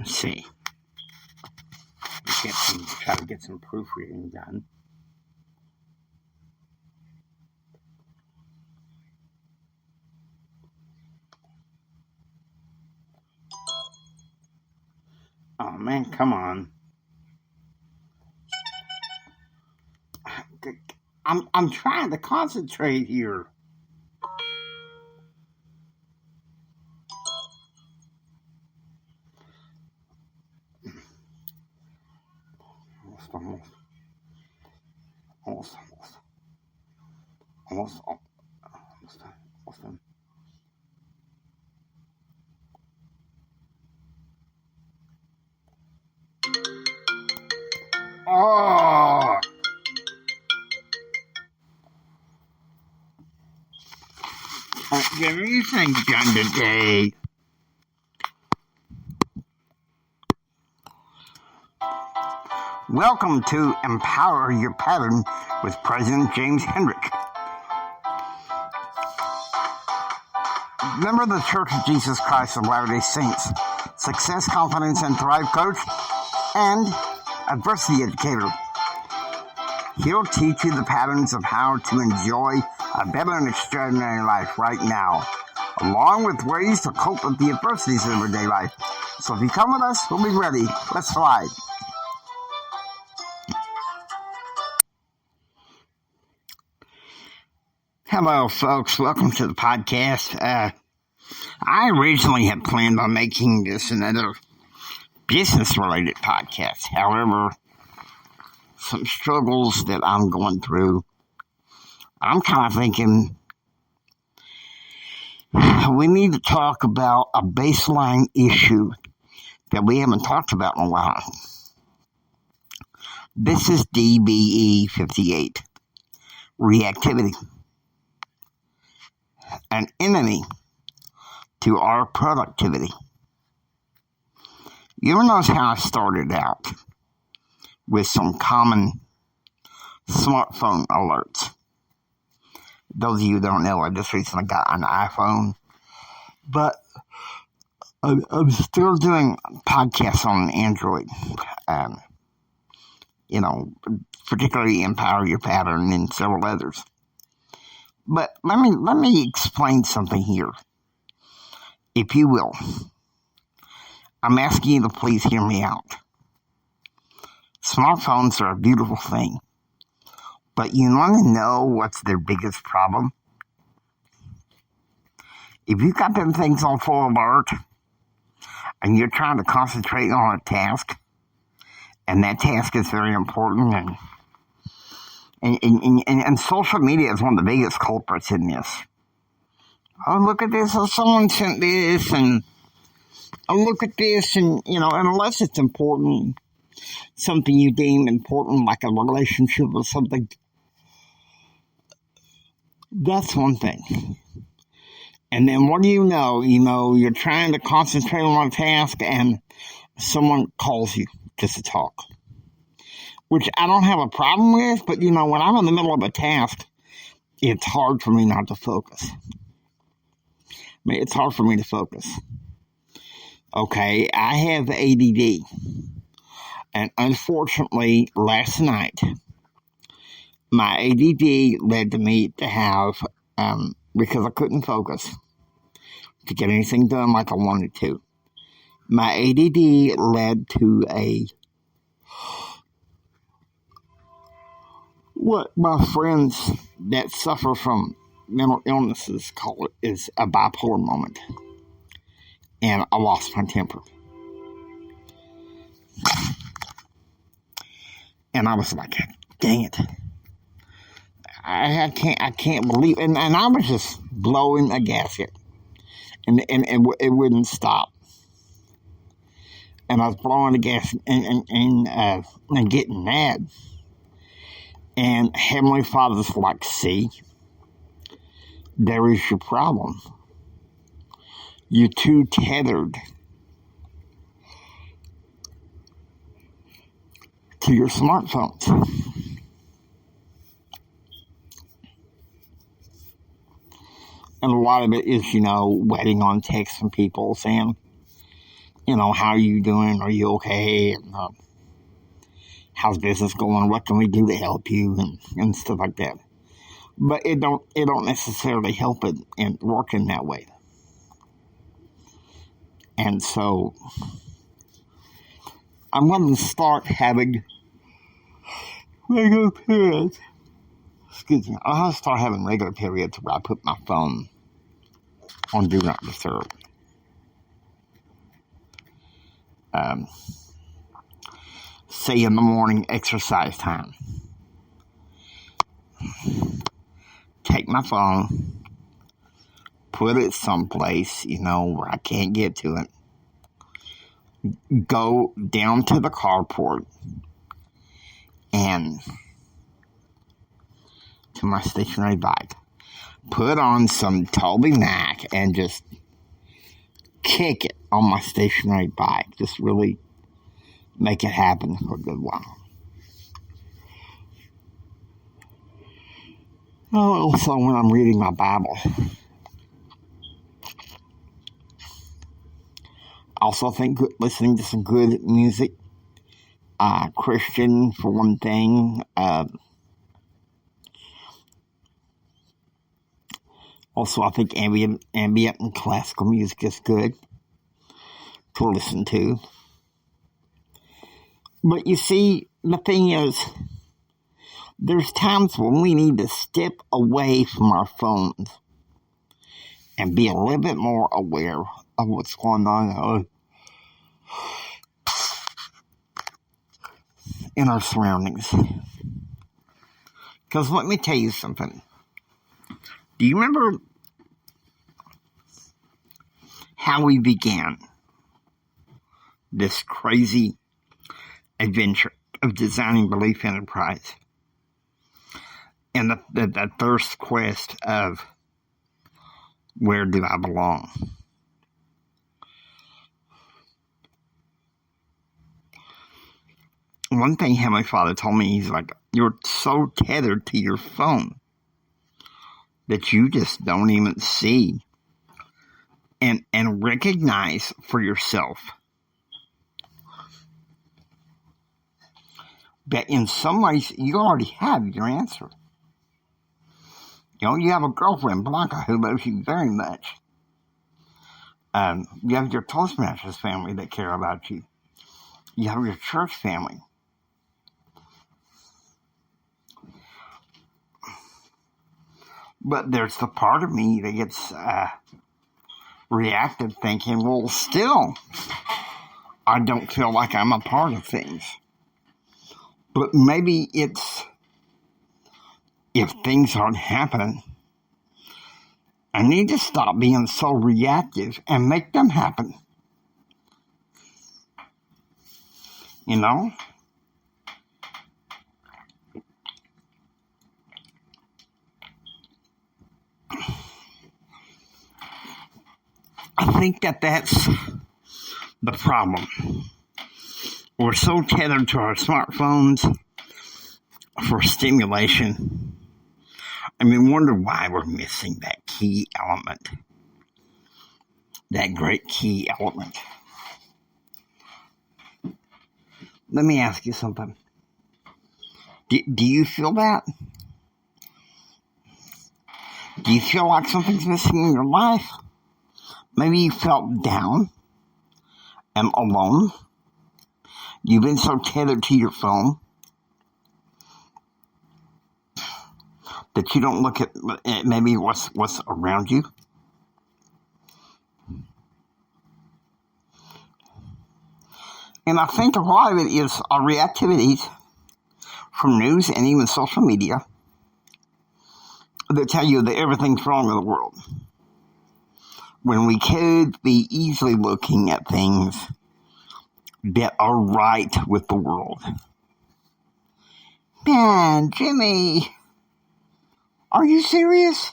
Let's see. Try to get some proofreading done. Oh man, come on. I'm trying to concentrate here. Almost done. Oh! Can't get anything done today. Welcome to Empower Your Pattern with President James Hendrick. Member of the Church of Jesus Christ of Latter-day Saints, Success, Confidence, and Thrive Coach, and Adversity Educator. He'll teach you the patterns of how to enjoy a better and extraordinary life right now, along with ways to cope with the adversities of everyday life. So if you come with us, we'll be ready. Let's slide. Hello, folks. Welcome to the podcast. I originally had planned on making this another business-related podcast. However, some struggles that I'm going through, I'm kind of thinking we need to talk about a baseline issue that we haven't talked about in a while. This is DBE 58, reactivity. An enemy to our productivity. You ever notice how I started out with some common smartphone alerts? Those of you who don't know, I just recently got an iPhone, but I'm still doing podcasts on Android. Particularly Empower Your Pattern and several others. But let me explain something here, if you will. I'm asking you to please hear me out. Smartphones are a beautiful thing, but you want to know what's their biggest problem? If you've got them things on full alert, and you're trying to concentrate on a task, and that task is very important, and social media is one of the biggest culprits in this. Oh, look at this. Oh, someone sent this. And oh, look at this. And, unless it's important, something you deem important, like a relationship or something, that's one thing. And then what do you know? You're trying to concentrate on a task and someone calls you just to talk. Which I don't have a problem with, but when I'm in the middle of a task, it's hard for me not to focus. It's hard for me to focus. Okay, I have ADD. And unfortunately, last night, my ADD led to me to have, because I couldn't focus, to get anything done like I wanted to. My ADD led to what my friends that suffer from mental illnesses call it is a bipolar moment. And I lost my temper. And I was like, dang it. I can't believe it. And I was just blowing a gasket. And it wouldn't stop. And I was blowing the gasket and getting mad. And Heavenly Father's like, see, there is your problem. You're too tethered to your smartphones. And a lot of it is, waiting on texts from people saying, how are you doing? Are you okay? And, how's business going? What can we do to help you? And stuff like that. But it don't necessarily help it and work in that way. And so I'm going to start having regular periods. Excuse me. I'll start having regular periods where I put my phone on Do Not Disturb. Say in the morning, exercise time. Take my phone, put it someplace, where I can't get to it. Go down to the carport and to my stationary bike. Put on some Toby Mac and just kick it on my stationary bike. Just really make it happen for a good while. Also, when I'm reading my Bible. Also, think listening to some good music. Christian, for one thing. Also, I think ambient and classical music is good to listen to. But you see, the thing is, there's times when we need to step away from our phones and be a little bit more aware of what's going on in our surroundings. Because let me tell you something. Do you remember how we began this crazy adventure of designing Belief Enterprise? And that thirst quest of where do I belong? One thing Heavenly Father told me, he's like, you're so tethered to your phone that you just don't even see and recognize for yourself that in some ways you already have your answer. You have a girlfriend, Blanca, who loves you very much. You have your Toastmasters family that care about you. You have your church family. But there's the part of me that gets reactive thinking, well, still, I don't feel like I'm a part of things. But maybe it's, if things aren't happening, I need to stop being so reactive and make them happen. I think that's the problem. We're so tethered to our smartphones for stimulation. Wonder why we're missing that key element. That great key element. Let me ask you something. Do you feel that? Do you feel like something's missing in your life? Maybe you felt down and alone. You've been so tethered to your phone that you don't look at maybe what's around you. And I think a lot of it is our reactivities from news and even social media that tell you that everything's wrong in the world, when we could be easily looking at things that are right with the world. Man, Jimmy, are you serious?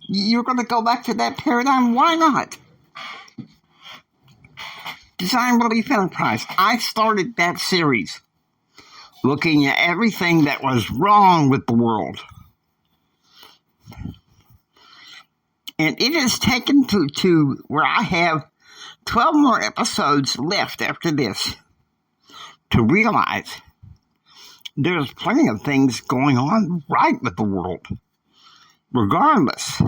You're going to go back to that paradigm? Why not? Design Belief Enterprise. I started that series looking at everything that was wrong with the world And it is taken to where I have 12 more episodes left after this to realize there's plenty of things going on right with the world, regardless.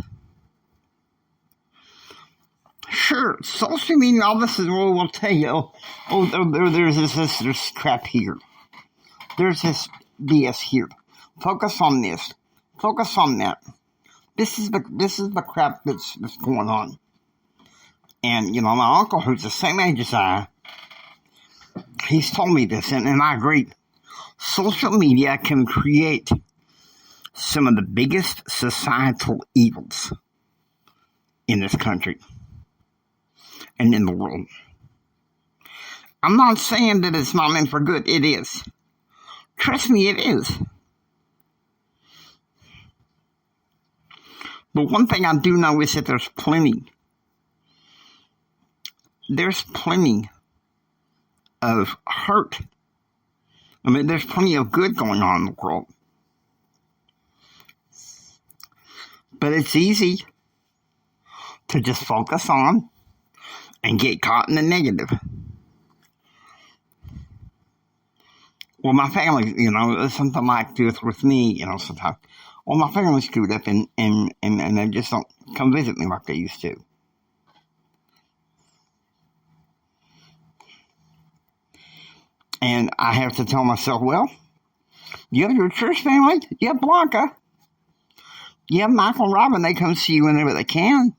Sure, social media, all this is what will tell you, there's this crap here. There's this BS here. Focus on this. Focus on that. This is the crap that's going on. And, my uncle, who's the same age as I, he's told me this, and I agree. Social media can create some of the biggest societal evils in this country and in the world. I'm not saying that it's not meant for good. It is. Trust me, it is. But one thing I do know is that there's plenty of hurt. I mean, there's plenty of good going on in the world. But it's easy to just focus on and get caught in the negative. Well, my family, something like this with me, sometimes. Well, my family's screwed up and they just don't come visit me like they used to. And I have to tell myself, well, you have your church family, you have Blanca, you have Michael and Robin, they come see you whenever they can.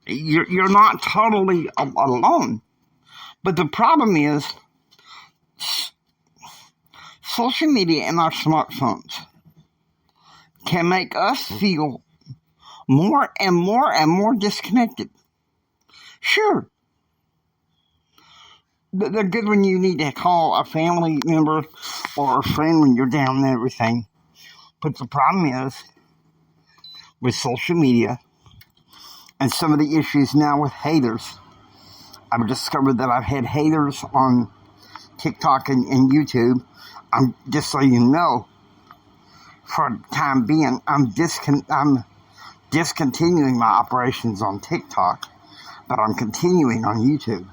You're not totally alone. But the problem is, social media and our smartphones can make us feel more and more disconnected. Sure, they're good when you need to call a family member or a friend when you're down and everything. But the problem is, with social media and some of the issues now with haters, I've discovered that I've had haters on TikTok and YouTube. I'm just so you know, for the time being, I'm discontinuing my operations on TikTok, but I'm continuing on YouTube.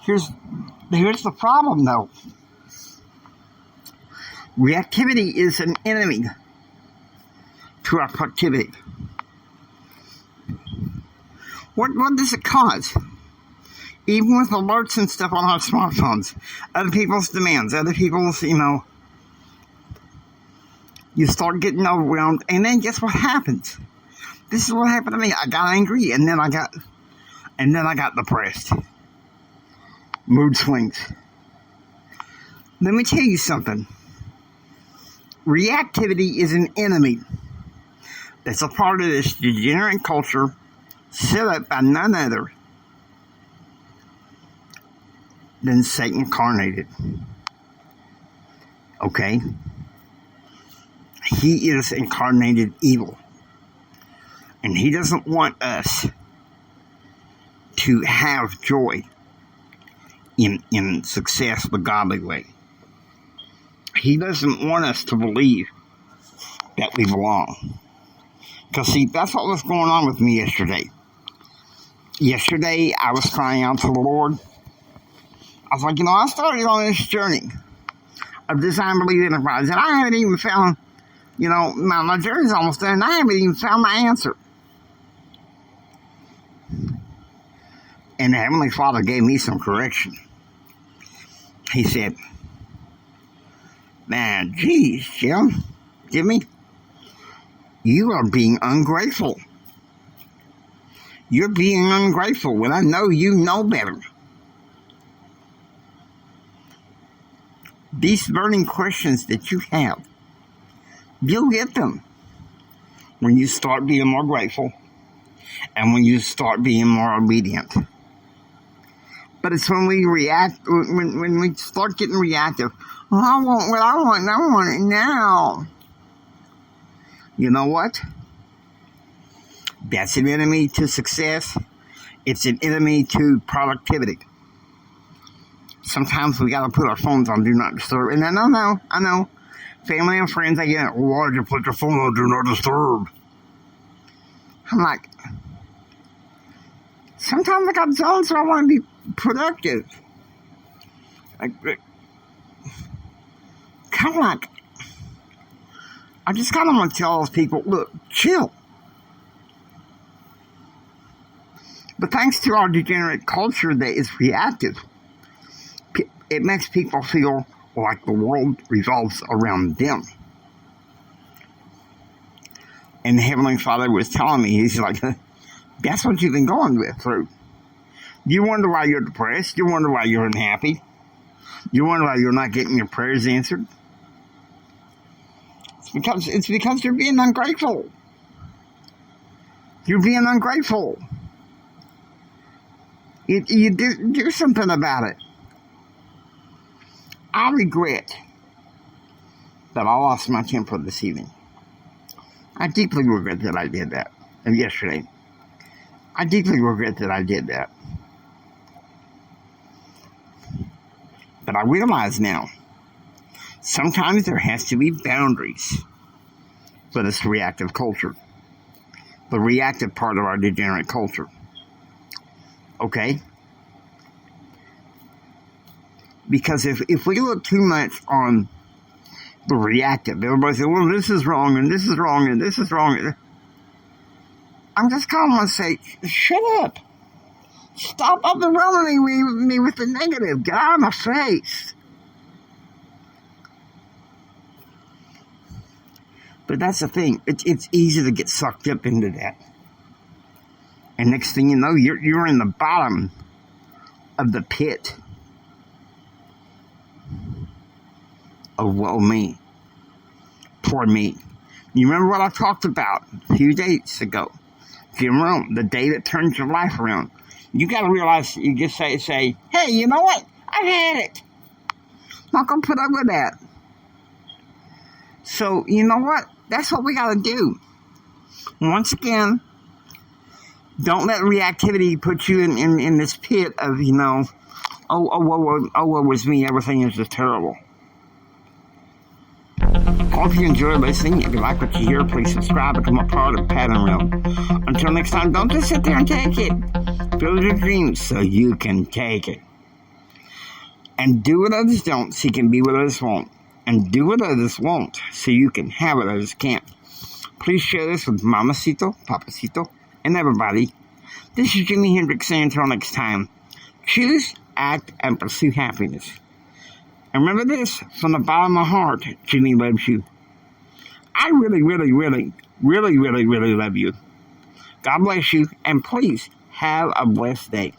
Here's the problem, though. Reactivity is an enemy to our productivity. What does it cause? Even with alerts and stuff on our smartphones, other people's demands, other people's, you start getting overwhelmed, and then guess what happens? This is what happened to me. I got angry, and then I got depressed. Mood swings. Let me tell you something. Reactivity is an enemy that's a part of this degenerate culture set up by none other than Satan incarnated. Okay? He is incarnated evil. And he doesn't want us to have joy in success the godly way. He doesn't want us to believe that we belong. Because, see, that's what was going on with me yesterday. Yesterday, I was crying out to the Lord. I was like, I started on this journey of Design Believe Enterprise, and I haven't even found, my journey's almost done, and I haven't even found my answer. And the Heavenly Father gave me some correction. He said, man, geez, Jimmy, you are being ungrateful. You're being ungrateful when I know you know better. These burning questions that you have, you'll get them when you start being more grateful and when you start being more obedient. But it's when we react, when we start getting reactive. Oh, I want what I want, and I want it now. You know what? That's an enemy to success. It's an enemy to productivity. Sometimes we got to put our phones on Do Not Disturb. And I know. Family and friends, they get, why'd you put your phone on Do Not Disturb? I'm like, sometimes I got zones where I want to be productive. Like, kind of like, I just kind of want to tell those people, look, chill. But thanks to our degenerate culture that is reactive, it makes people feel like the world revolves around them. And the Heavenly Father was telling me, he's like, that's what you've been going through. You wonder why you're depressed. You wonder why you're unhappy. You wonder why you're not getting your prayers answered. It's because you're being ungrateful. You're being ungrateful. You do something about it. I regret that I lost my temper this evening. I deeply regret that I did that. And yesterday. I deeply regret that I did that. But I realize now, sometimes there has to be boundaries for this reactive culture. The reactive part of our degenerate culture. Okay? Because if we look too much on the reactive, everybody says, well, this is wrong, and this is wrong, and this is wrong. I'm just kind of want to say, shut up. Stop overwhelming me with the negative. Get out of my face. But that's the thing. It's easy to get sucked up into that. And next thing you know, you're in the bottom of the pit of woe me. Poor me. You remember what I talked about a few days ago? If you remember, the day that turns your life around. You got to realize, you just say, hey, you know what? I've had it. I'm not going to put up with that. So, you know what? That's what we got to do. Once again, don't let reactivity put you in this pit of, woe is me, everything is just terrible. I hope you enjoy listening. If you like what you hear, please subscribe and become a part of Pattern Realm. Until next time, don't just sit there and take it. Build your dreams so you can take it. And do what others don't so you can be what others won't. And do what others won't so you can have what others can't. Please share this with Mamacito, Papacito, and everybody. This is Jimi Hendrix saying until next time, choose, act, and pursue happiness. And remember this, from the bottom of my heart, Jimmy loves you. I really, really, really, really, really, really love you. God bless you, and please have a blessed day.